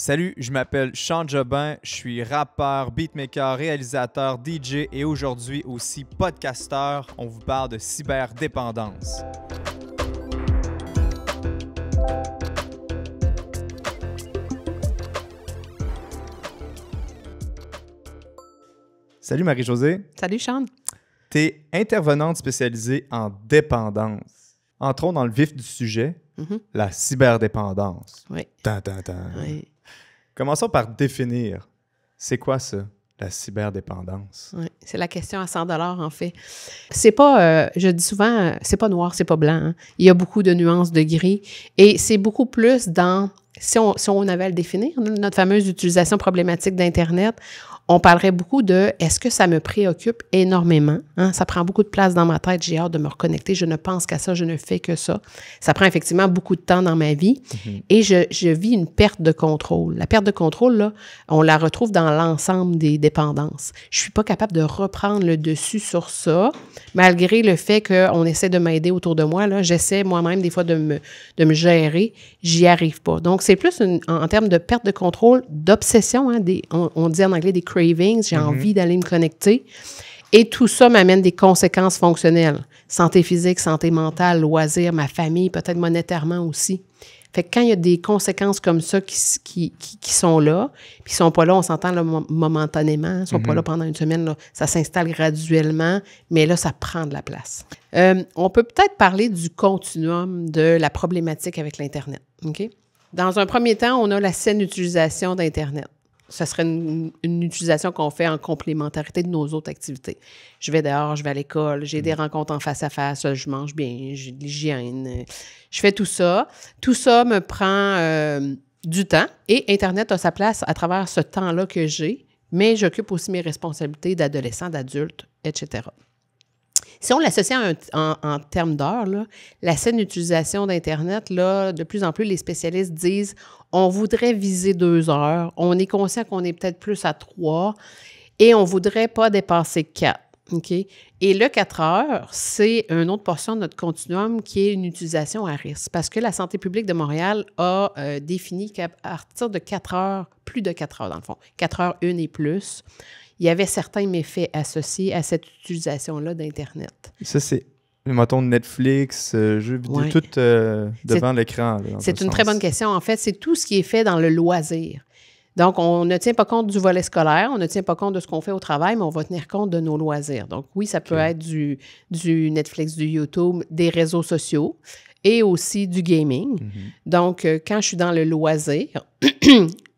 Salut, je m'appelle Sean Jobin, je suis rappeur, beatmaker, réalisateur, DJ et aujourd'hui aussi podcasteur. On vous parle de cyberdépendance. Salut Marie-Josée. Salut Sean. Tu es intervenante spécialisée en dépendance. Entrons dans le vif du sujet, la cyberdépendance. Oui. Oui. Commençons par définir, c'est quoi ça, la cyberdépendance? Oui. C'est la question à 100 $ en fait. C'est pas, je dis souvent, c'est pas noir, c'est pas blanc. Hein. Il y a beaucoup de nuances de gris et c'est beaucoup plus dans, si on avait à le définir, notre fameuse utilisation problématique d'Internet, on parlerait beaucoup de est-ce que ça me préoccupe énormément? Hein? Ça prend beaucoup de place dans ma tête, j'ai hâte de me reconnecter, je ne pense qu'à ça, je ne fais que ça. Ça prend effectivement beaucoup de temps dans ma vie et je vis une perte de contrôle. La perte de contrôle, là, on la retrouve dans l'ensemble des dépendances. Je ne suis pas capable de reprendre le dessus sur ça, malgré le fait qu'on essaie de m'aider autour de moi. Là, j'essaie moi-même des fois de me gérer, j'y arrive pas. Donc, c'est plus en termes de perte de contrôle, d'obsession, hein, on dit en anglais des cravings, j'ai envie d'aller me connecter. Et tout ça m'amène des conséquences fonctionnelles. Santé physique, santé mentale, loisirs, ma famille, peut-être monétairement aussi. Fait que quand il y a des conséquences comme ça qui sont là, puis qui ne sont pas là, on s'entend là, momentanément, ils ne sont pas là pendant une semaine, là, ça s'installe graduellement, mais là, ça prend de la place. On peut peut-être parler du continuum de la problématique avec l'Internet. OK? Dans un premier temps, on a la saine utilisation d'Internet. Ce serait une utilisation qu'on fait en complémentarité de nos autres activités. Je vais dehors, je vais à l'école, j'ai des rencontres en face à face, je mange bien, j'ai de l'hygiène, je fais tout ça. Tout ça me prend du temps et Internet a sa place à travers ce temps-là que j'ai, mais j'occupe aussi mes responsabilités d'adolescent, d'adulte, etc. Si on l'associe en termes d'heures, là, la saine utilisation d'Internet, là, de plus en plus, les spécialistes disent on voudrait viser 2 heures, on est conscient qu'on est peut-être plus à 3 et on ne voudrait pas dépasser 4. Okay? Et le 4 heures, c'est une autre portion de notre continuum qui est une utilisation à risque. Parce que la Santé publique de Montréal a défini qu'à partir de 4 heures, plus de 4 heures dans le fond, 4 heures, 1 et plus, il y avait certains méfaits associés à cette utilisation-là d'Internet. Ça, c'est, mettons, Netflix, jeux vidéo, tout devant l'écran. Là, c'est une très bonne question. En fait, c'est tout ce qui est fait dans le loisir. Donc, on ne tient pas compte du volet scolaire, on ne tient pas compte de ce qu'on fait au travail, mais on va tenir compte de nos loisirs. Donc, oui, ça peut être du Netflix, du YouTube, des réseaux sociaux et aussi du gaming. Donc, quand je suis dans le loisir,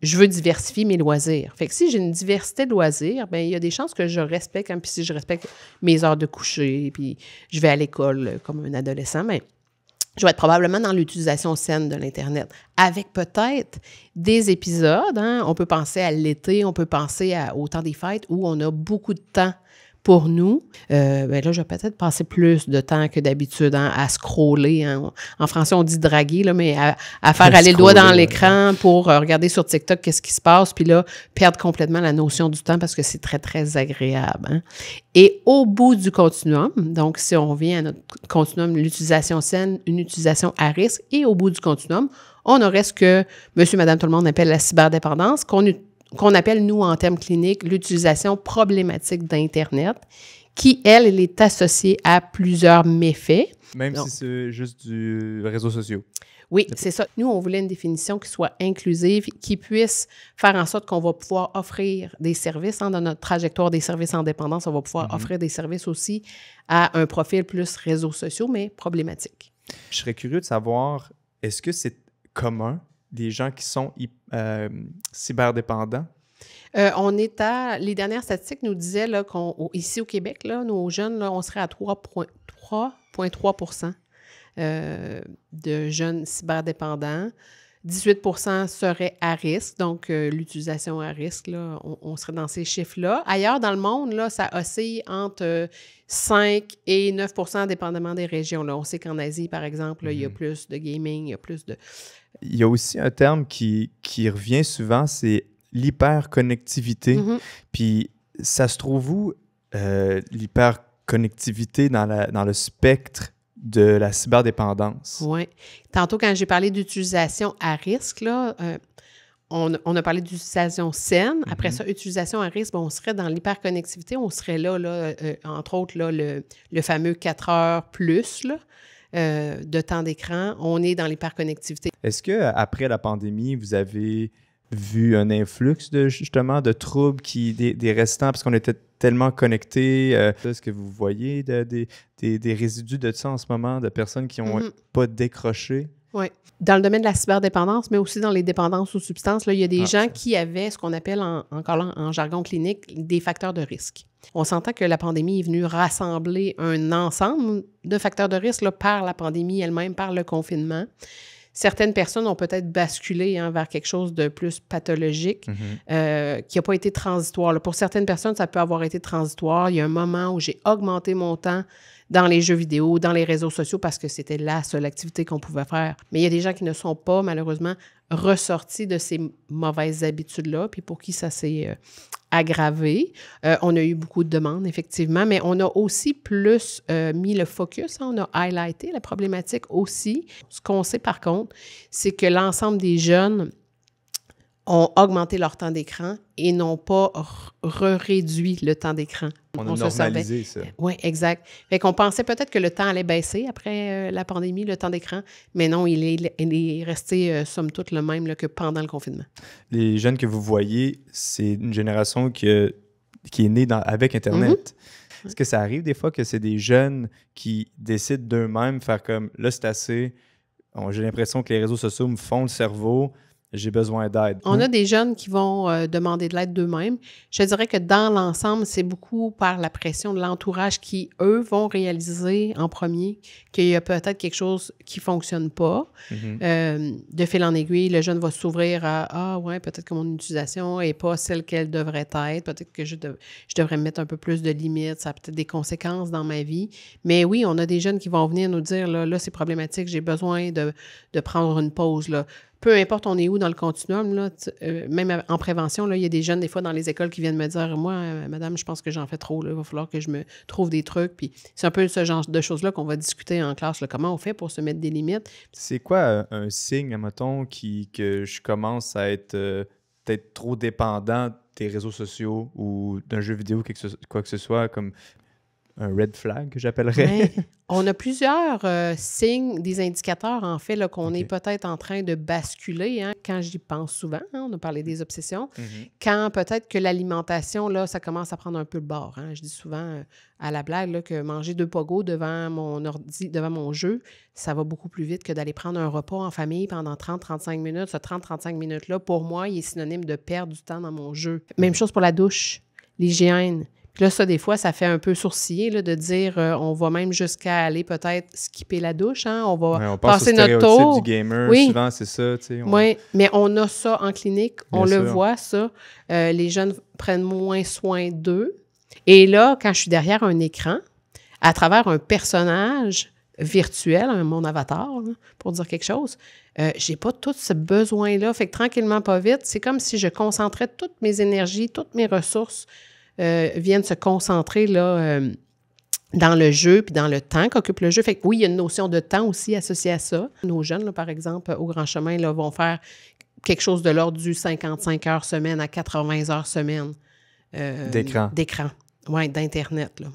je veux diversifier mes loisirs. Fait que si j'ai une diversité de loisirs, bien, il y a des chances que je respecte, hein, puis si je respecte mes heures de coucher, puis je vais à l'école comme un adolescent, mais je vais être probablement dans l'utilisation saine de l'Internet, avec peut-être des épisodes, hein, on peut penser à l'été, on peut penser au temps des fêtes, où on a beaucoup de temps pour nous. Bien là, je vais peut-être passer plus de temps que d'habitude hein, à scroller. Hein. En français, on dit draguer, là, mais à faire aller le doigt dans l'écran pour regarder sur TikTok qu'est-ce qui se passe, puis là, perdre complètement la notion du temps parce que c'est très, très agréable. Hein. Et au bout du continuum, donc si on revient à notre continuum, l'utilisation saine, une utilisation à risque, et au bout du continuum, on aurait ce que monsieur, madame, tout le monde appelle la cyberdépendance, qu'on appelle, nous, en termes cliniques, l'utilisation problématique d'Internet, qui, elle est associée à plusieurs méfaits. Même si c'est juste du réseau social. Oui, c'est ça. Nous, on voulait une définition qui soit inclusive, qui puisse faire en sorte qu'on va pouvoir offrir des services. Hein, dans notre trajectoire des services en dépendance, on va pouvoir offrir des services aussi à un profil plus réseaux sociaux, mais problématique. Je serais curieux de savoir, est-ce que c'est commun des gens qui sont cyberdépendants? Les dernières statistiques nous disaient là, ici au Québec, là, nos jeunes, là, on serait à 3,3 % de jeunes cyberdépendants. 18 % seraient à risque, donc l'utilisation à risque, là, on serait dans ces chiffres-là. Ailleurs dans le monde, là, ça oscille entre 5 et 9 % dépendamment des régions. Là. On sait qu'en Asie, par exemple, là, il y a plus de gaming, il y a plus de... Il y a aussi un terme qui revient souvent, c'est l'hyperconnectivité. Puis ça se trouve où, l'hyperconnectivité dans le spectre de la cyberdépendance? Oui. Tantôt, quand j'ai parlé d'utilisation à risque, là, on a parlé d'utilisation saine. Après ça, utilisation à risque, on serait dans l'hyperconnectivité. On serait là entre autres, là, le fameux 4 heures plus de temps d'écran. On est dans l'hyperconnectivité. Est-ce qu'après la pandémie, vous avez vu un influx de troubles, des restants, parce qu'on était tellement connectés? Est-ce que vous voyez des résidus de ça en ce moment, de personnes qui n'ont pas décroché? Oui. Dans le domaine de la cyberdépendance, mais aussi dans les dépendances aux substances, là, il y a des gens qui avaient ce qu'on appelle en jargon clinique des facteurs de risque. On s'entend que la pandémie est venue rassembler un ensemble de facteurs de risque là, par la pandémie elle-même, par le confinement. Certaines personnes ont peut-être basculé vers quelque chose de plus pathologique qui n'a pas été transitoire. Là, pour certaines personnes, ça peut avoir été transitoire. Il y a un moment où j'ai augmenté mon temps dans les jeux vidéo, dans les réseaux sociaux, parce que c'était la seule activité qu'on pouvait faire. Mais il y a des gens qui ne sont pas, malheureusement, ressortis de ces mauvaises habitudes-là, puis pour qui ça s'est aggravé. On a eu beaucoup de demandes, effectivement, mais on a aussi plus mis le focus, on a highlighté la problématique aussi. Ce qu'on sait, par contre, c'est que l'ensemble des jeunes ont augmenté leur temps d'écran et n'ont pas réduit le temps d'écran. On a normalisé ça. Oui, exact. Fait qu'on pensait peut-être que le temps allait baisser après la pandémie, le temps d'écran, mais non, il est resté, somme toute, le même là, que pendant le confinement. Les jeunes que vous voyez, c'est une génération qui est née avec Internet. Est-ce que ça arrive des fois que c'est des jeunes qui décident d'eux-mêmes faire comme « là, c'est assez, j'ai l'impression que les réseaux sociaux me font le cerveau ». J'ai besoin d'aide. On a des jeunes qui vont demander de l'aide d'eux-mêmes. Je dirais que dans l'ensemble, c'est beaucoup par la pression de l'entourage qui, eux, vont réaliser en premier qu'il y a peut-être quelque chose qui ne fonctionne pas. De fil en aiguille, le jeune va s'ouvrir à « Ah ouais, peut-être que mon utilisation n'est pas celle qu'elle devrait être. Peut-être que je devrais me mettre un peu plus de limites. Ça a peut-être des conséquences dans ma vie. » Mais oui, on a des jeunes qui vont venir nous dire « Là, c'est problématique. J'ai besoin de prendre une pause. » Peu importe on est où dans le continuum, là, même en prévention, là, il y a des jeunes, des fois, dans les écoles qui viennent me dire « Moi, madame, je pense que j'en fais trop. Là. Il va falloir que je me trouve des trucs. » Puis c'est un peu ce genre de choses-là qu'on va discuter en classe. Là, comment on fait pour se mettre des limites? C'est quoi un signe, admettons, que je commence à être peut-être trop dépendant des réseaux sociaux ou d'un jeu vidéo, quoi que ce soit, comme un red flag, que j'appellerais? Ouais. On a plusieurs signes, des indicateurs, en fait, là, qu'on est peut-être en train de basculer. Hein, quand j'y pense souvent, on a parlé des obsessions. Quand peut-être que l'alimentation, là, ça commence à prendre un peu le bord. Hein. Je dis souvent à la blague là, que manger 2 pogos devant mon ordi, devant mon jeu, ça va beaucoup plus vite que d'aller prendre un repas en famille pendant 30-35 minutes. Ce 30-35 minutes-là, pour moi, il est synonyme de perdre du temps dans mon jeu. Même chose pour la douche, l'hygiène. Puis là, ça, des fois, ça fait un peu sourciller là, de dire on va même jusqu'à aller peut-être skipper la douche. Hein? On va passer notre tour. Du gamer, oui. Souvent, c'est ça. Oui, mais on a ça en clinique. On Bien le sûr. voit, ça. Les jeunes prennent moins soin d'eux. Et là, quand je suis derrière un écran, à travers un personnage virtuel, mon avatar, là, pour dire quelque chose, j'ai pas tout ce besoin-là. Fait que tranquillement, pas vite, c'est comme si je concentrais toutes mes énergies, toutes mes ressources viennent se concentrer là, dans le jeu puis dans le temps qu'occupe le jeu. Fait que oui, il y a une notion de temps aussi associée à ça. Nos jeunes, là, par exemple, au Grand Chemin, là, vont faire quelque chose de l'ordre du 55 heures semaine à 80 heures semaine. D'écran. Oui, d'Internet. Là.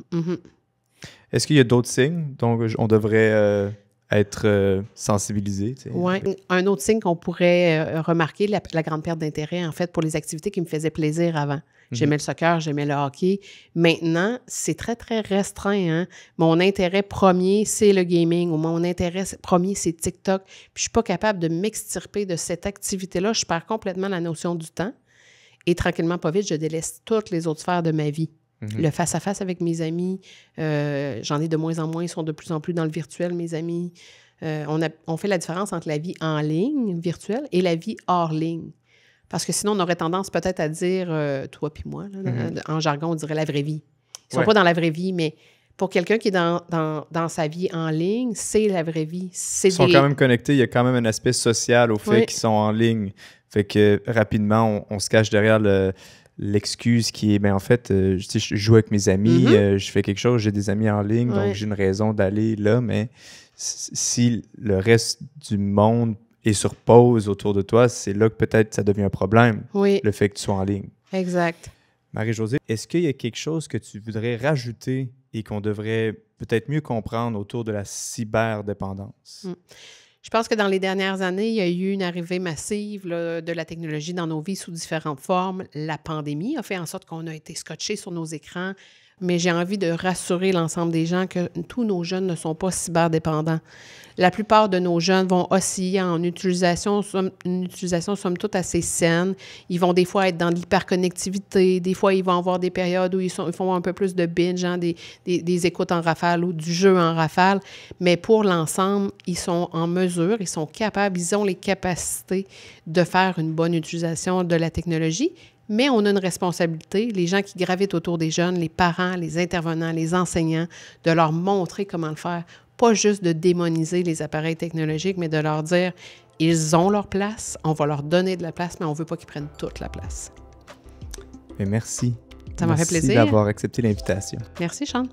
Est-ce qu'il y a d'autres signes dont on devrait être sensibilisé? Oui. Un autre signe qu'on pourrait remarquer, la grande perte d'intérêt, en fait, pour les activités qui me faisaient plaisir avant. J'aimais le soccer, j'aimais le hockey. Maintenant, c'est très, très restreint. Hein? Mon intérêt premier, c'est le gaming, ou mon intérêt premier, c'est TikTok. Puis je ne suis pas capable de m'extirper de cette activité-là. Je perds complètement la notion du temps. Et tranquillement, pas vite, je délaisse toutes les autres sphères de ma vie. Le face-à-face avec mes amis, j'en ai de moins en moins, ils sont de plus en plus dans le virtuel, mes amis. On fait la différence entre la vie en ligne, virtuelle, et la vie hors ligne. Parce que sinon, on aurait tendance peut-être à dire, toi puis moi, là, en jargon, on dirait la vraie vie. Ils ne sont pas dans la vraie vie, mais pour quelqu'un qui est dans sa vie en ligne, c'est la vraie vie. Ils sont quand même connectés, il y a quand même un aspect social au fait qu'ils sont en ligne. Fait que rapidement, on se cache derrière l'excuse qui est, en fait, je joue avec mes amis, je fais quelque chose, j'ai des amis en ligne, donc j'ai une raison d'aller là, mais si le reste du monde est sur pause autour de toi, c'est là que peut-être ça devient un problème, Oui, le fait que tu sois en ligne. exact. Marie-Josée, est-ce qu'il y a quelque chose que tu voudrais rajouter et qu'on devrait peut-être mieux comprendre autour de la cyberdépendance? Mm. Je pense que dans les dernières années, il y a eu une arrivée massive là, de la technologie dans nos vies sous différentes formes. La pandémie a fait en sorte qu'on a été scotchés sur nos écrans, mais j'ai envie de rassurer l'ensemble des gens que tous nos jeunes ne sont pas cyberdépendants. La plupart de nos jeunes vont osciller en une utilisation somme toute assez saine. Ils vont des fois être dans de l'hyperconnectivité, des fois ils vont avoir des périodes où ils font un peu plus de binge, hein, des écoutes en rafale ou du jeu en rafale, mais pour l'ensemble, ils sont en mesure, ils sont capables, ils ont les capacités de faire une bonne utilisation de la technologie. Mais on a une responsabilité, les gens qui gravitent autour des jeunes, les parents, les intervenants, les enseignants, de leur montrer comment le faire. Pas juste de démoniser les appareils technologiques, mais de leur dire, ils ont leur place, on va leur donner de la place, mais on ne veut pas qu'ils prennent toute la place. Mais merci. Ça m'a fait plaisir. Merci d'avoir accepté l'invitation. Merci, Sean.